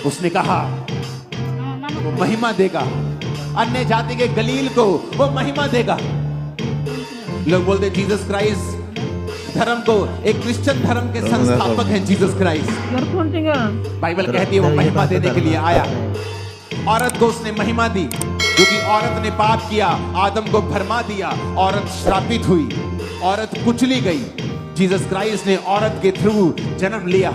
उसने कहा वो महिमा देगा, अन्य जाति के गलील को वो महिमा देगा। लोग बोलते जीसस क्राइस्ट धर्म को, एक क्रिश्चियन धर्म के संस्थापक हैं जीसस क्राइस्ट। बाइबल कहती है वो महिमा देने के लिए आया। औरत को उसने महिमा दी क्योंकि औरत ने पाप किया, आदम को भरमा दिया, औरत श्रापित हुई, औरत कुचली गई। जीसस क्राइस्ट ने औरत के थ्रू जन्म लिया।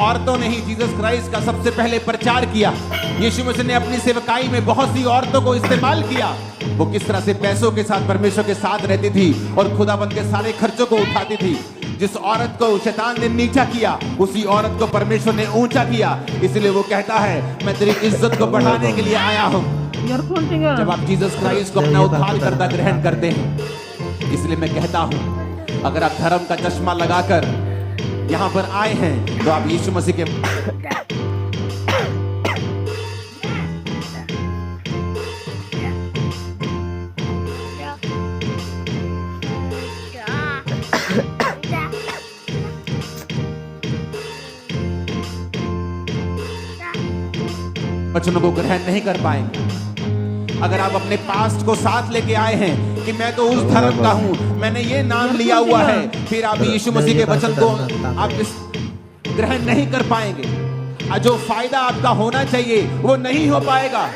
औरतों ने ही जीसस क्राइस्ट का सबसे पहले प्रचार किया। यीशु मसीह ने अपनी सेवकाई में बहुत सी औरतों को इस्तेमाल किया। वो किस तरह से पैसों के साथ परमेश्वर के साथ रहती थी और खुदाबंद के सारे खर्चों को उठाती थी। जिस औरत को शैतान ने नीचा किया, उसी औरत को परमेश्वर ने ऊंचा किया। इसलिए वो कहता है मैं तेरी इज्जत को बढ़ाने के लिए आया हूँ। जब आप जीसस क्राइस्ट को अपना उद्धारकर्ता ग्रहण करते हैं, इसलिए मैं कहता हूँ अगर आप धर्म का चश्मा लगाकर यहाँ पर आए हैं तो आप यीशु मसीह के वचनों को ग्रहण नहीं कर पाएंगे। अगर आप अपने पास्ट को साथ लेके आए हैं कि मैं तो उस धर्म का हूं, मैंने ये नाम लिया हुआ है, फिर आप यीशु मसीह के वचन को आप ग्रहण नहीं कर पाएंगे। जो फायदा आपका होना चाहिए वो नहीं हो पाएगा,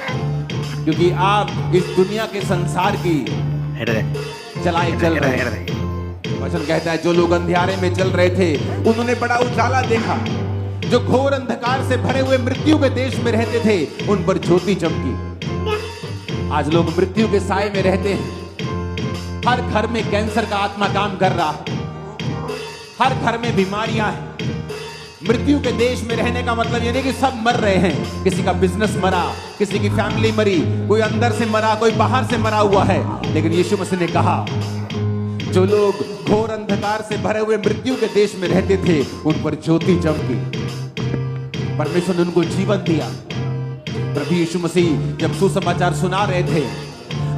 क्योंकि आप इस दुनिया के संसार की चलाए चल रहे हैं। वचन कहता है जो लोग अंधियारे में चल रहे थे उन्होंने बड़ा उजाला देखा। जो घोर अंधकार से भरे हुए मृत्यु के देश में रहते थे उन पर ज्योति चमकी। आज लोग मृत्यु के साए में रहते हैं। हर घर में कैंसर का आत्मा काम कर रहा है, हर घर में बीमारियां हैं। मृत्यु के देश में रहने का मतलब ये नहीं कि सब मर रहे हैं। किसी का बिजनेस मरा, किसी की फैमिली मरी, कोई अंदर से मरा, कोई बाहर से मरा हुआ है। लेकिन यीशु मसीह ने कहा जो लोग घोर अंधकार से भरे हुए मृत्यु के देश में रहते थे उन पर ज्योति चमकी। परमेश्वर ने उनको जीवन दिया। प्रभु यीशु मसीह जब सुसमाचार सुना रहे थे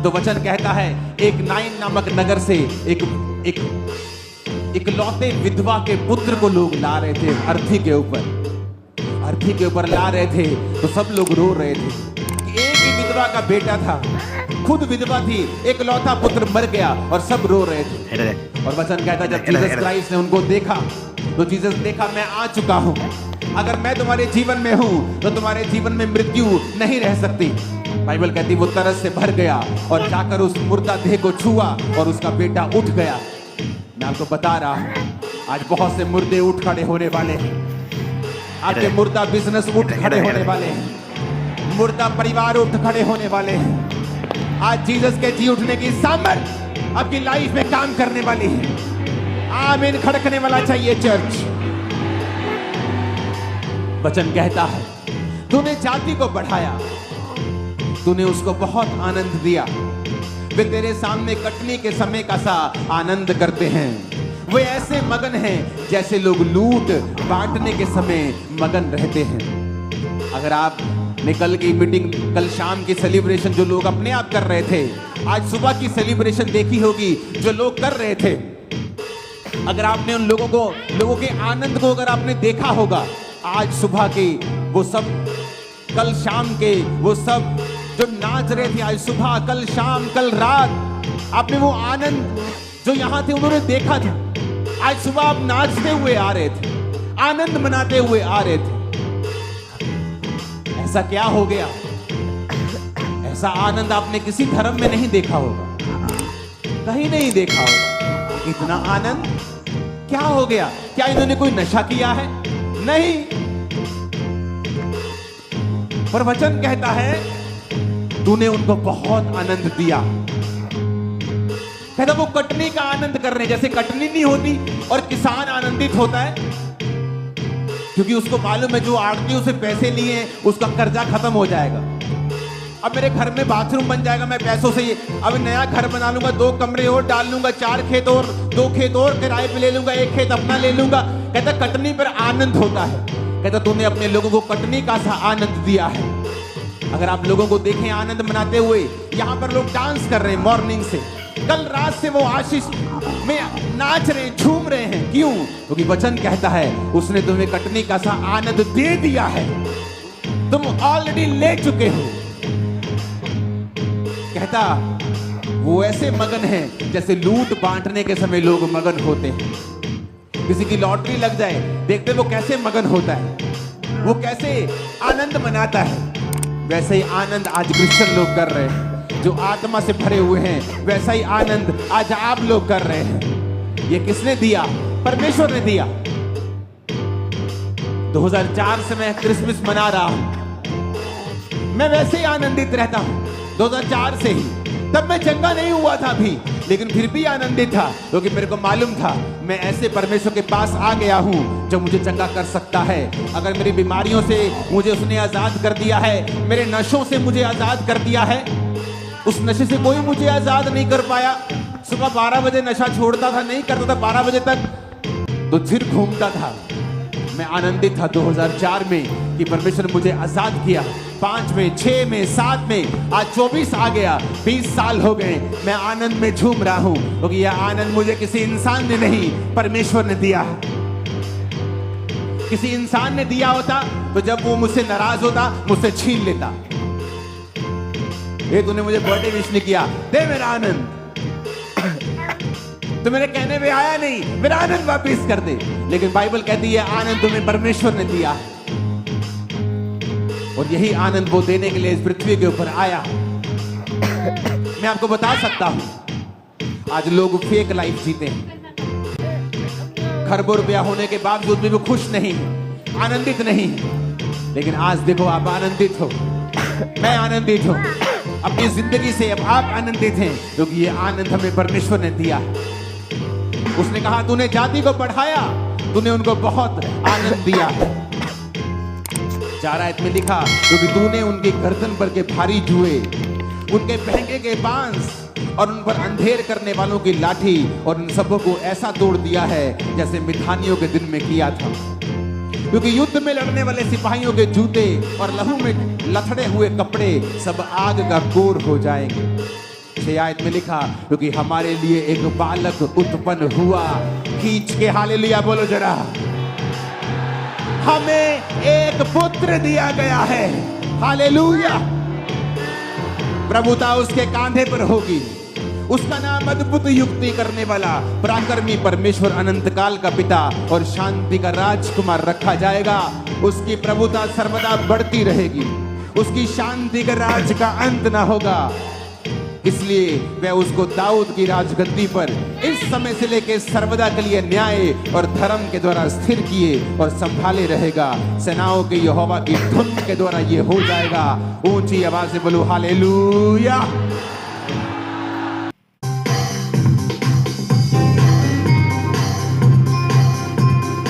तो वचन कहता है एक नाइन नामक नगर से एक लौते विधवा के पुत्र को लोग ला रहे थे। अर्थी के ऊपर ला रहे थे तो सब लोग रो रहे थे कि एक ही विधवा का बेटा था, खुद विधवा थी, एक लौता पुत्र मर गया और सब रो रहे थे। और वचन कहता जब जीसस क्राइस्ट ने उनको देखा तो जीसस देखा मैं आ चुका हूं। अगर मैं तुम्हारे जीवन में हूं तो तुम्हारे जीवन में मृत्यु नहीं रह सकती। बाइबल कहती वो तरस से भर गया और जाकर उस मुर्दा देह को छुआ और उसका बेटा उठ गया। मैं आपको बता रहा हूं आज बहुत से मुर्दे उठ खड़े होने वाले हैं। आपके मुर्दा बिजनेस उठ खड़े होने वाले हैं, मुर्दा परिवार उठ खड़े होने वाले हैं। आज जीसस के जी उठने की सामर्थ आपकी लाइफ में काम करने वाली है। आमीन खड़कने वाला चाहिए चर्च। वचन कहता है तूने जाति को बढ़ाया, तूने उसको बहुत आनंद दिया। वे तेरे सामने कटनी के समय का सा आनंद करते हैं। वे ऐसे मगन हैं जैसे लोग लूट बांटने के समय मगन रहते हैं। अगर आप ने कल की मीटिंग, कल शाम की सेलिब्रेशन जो लोग अपने आप कर रहे थे, आज सुबह की सेलिब्रेशन देखी होगी जो लोग कर रहे थे। अगर आपने उन लोगों के आनंद को अगर आपने देखा होगा, आज सुबह के वो सब, कल शाम के वो सब जो नाच रहे थे, आज सुबह, कल शाम, कल रात, आपने वो आनंद जो यहां थे उन्होंने देखा था। आज सुबह आप नाचते हुए आ रहे थे, आनंद मनाते हुए आ रहे थे। ऐसा क्या हो गया? ऐसा आनंद आपने किसी धर्म में नहीं देखा होगा, कहीं नहीं देखा होगा। इतना आनंद क्या हो गया? क्या इन्होंने कोई नशा किया है? नहीं। पर वचन कहता है तूने उनको बहुत आनंद दिया। कहता वो कटनी का आनंद कर रहे हैं, जैसे कटनी नहीं होती और किसान आनंदित होता है क्योंकि उसको मालूम है जो आड़तियों से पैसे लिए हैं उसका कर्जा खत्म हो जाएगा। अब मेरे घर में बाथरूम बन जाएगा, मैं पैसों से अब नया घर बना लूंगा, 2 कमरे और डाल लूंगा, 4 खेत और 2 खेत और किराए पे ले लूंगा, 1 खेत अपना ले लूंगा। कहता कटनी पर आनंद होता है। कहता तूने अपने लोगों को कटनी का सा आनंद दिया है। अगर आप लोगों को देखें आनंद मनाते हुए, यहाँ पर लोग डांस कर रहे हैं मॉर्निंग से, कल रात से वो आशीष में नाच रहे हैं, झूम रहे हैं। क्यों? क्योंकि वचन कहता है उसने तुम्हें कटनी का सा आनंद दे दिया है। तुम ऑलरेडी ले चुके हो। कहता वो ऐसे मगन हैं जैसे लूट बांटने के समय लोग मगन होते हैं। किसी की लॉटरी लग जाए, देखते वो कैसे मगन होता है, वो कैसे आनंद मनाता है। वैसे ही आनंद आज क्रिश्चियन लोग कर रहे हैं, जो आत्मा से भरे हुए हैं। वैसा ही आनंद आज आप लोग कर रहे हैं। ये किसने दिया? परमेश्वर ने दिया। 2004 से मैं क्रिसमस मना रहा हूं। मैं वैसे ही आनंदित रहता हूं 2004 से ही। तब मैं चंगा नहीं हुआ था भी, लेकिन फिर भी आनंदित था, क्योंकि मेरे को मालूम था मैं ऐसे परमेश्वर के पास आ गया हूं जो मुझे चंगा कर सकता है। अगर मेरी बीमारियों से मुझे उसने आजाद कर दिया है, मेरे नशों से मुझे आजाद कर दिया है, उस नशे से कोई मुझे आजाद नहीं कर पाया। सुबह 12 बजे नशा छोड़ता था, नहीं करता था 12 बजे तक, तो सिर घूमता था। मैं आनंदित था 2004 में कि परमेश्वर ने मुझे आजाद किया। 5 में, 6 में, 7 में, आज 24 आ गया। 20 साल हो गए, मैं आनंद में झूम रहा हूं, क्योंकि यह आनंद मुझे किसी इंसान ने नहीं, परमेश्वर ने दिया। किसी इंसान ने दिया होता तो जब वो मुझसे नाराज होता, मुझसे छीन लेता। ये तूने मुझे बर्थडे विश नहीं किया, दे मेरा आनंद। तो मेरे कहने में आया नहीं, मेरा आनंद वापस कर दे। लेकिन बाइबल कहती है आनंद तुम्हें परमेश्वर ने दिया, और यही आनंद वो देने के लिए इस पृथ्वी के ऊपर आया। मैं आपको बता सकता हूं, आज लोग फेक लाइफ जीते हैं। खरबों रुपया होने के बावजूद भी वो खुश नहीं, आनंदित नहीं। लेकिन आज देखो आप आनंदित हो, मैं आनंदित हूं अपनी जिंदगी से। अब आप आनंदित हैं क्योंकि ये आनंद हमें परमेश्वर ने दिया। उसने कहा तूने जाति को बढ़ाया, तूने उनको बहुत आनंद दिया। 4 आयत में लिखा क्योंकि तूने उनकी गर्दन पर के भारी जुए, उनके महंगे के बांस और उन पर अंधेर करने वालों की लाठी और उन सबों को ऐसा तोड़ दिया है जैसे मिधानियों के दिन में किया था। क्योंकि युद्ध में लड़ने वाले सिपाहियों के जूते और लहू में लथड़े हुए कपड़े सब आग का कोर हो जाएंगे। 6 आयत में लिखा क्योंकि हमारे लिए एक बालक उत्पन्न हुआ। खींच के हालेलुया बोलो जरा। हमें एक पुत्र दिया गया है, हालेलुया। प्रभुता उसके कांधे पर होगी, उसका नाम अद्भुत युक्ति करने वाला, पराक्रमी परमेश्वर, अनंत काल का पिता और शांति का राजकुमार रखा जाएगा। उसकी प्रभुता सर्वदा बढ़ती रहेगी, उसकी शांति का राज का अंत ना होगा। इसलिए वह उसको दाऊद की राजगद्दी पर इस समय से लेकर सर्वदा के लिए न्याय और धर्म के द्वारा स्थिर किए और संभाले रहेगा। सेनाओं के यहोवा की धुन के द्वारा ये हो जाएगा। ऊंची आवाज से बोलो हालेलुया।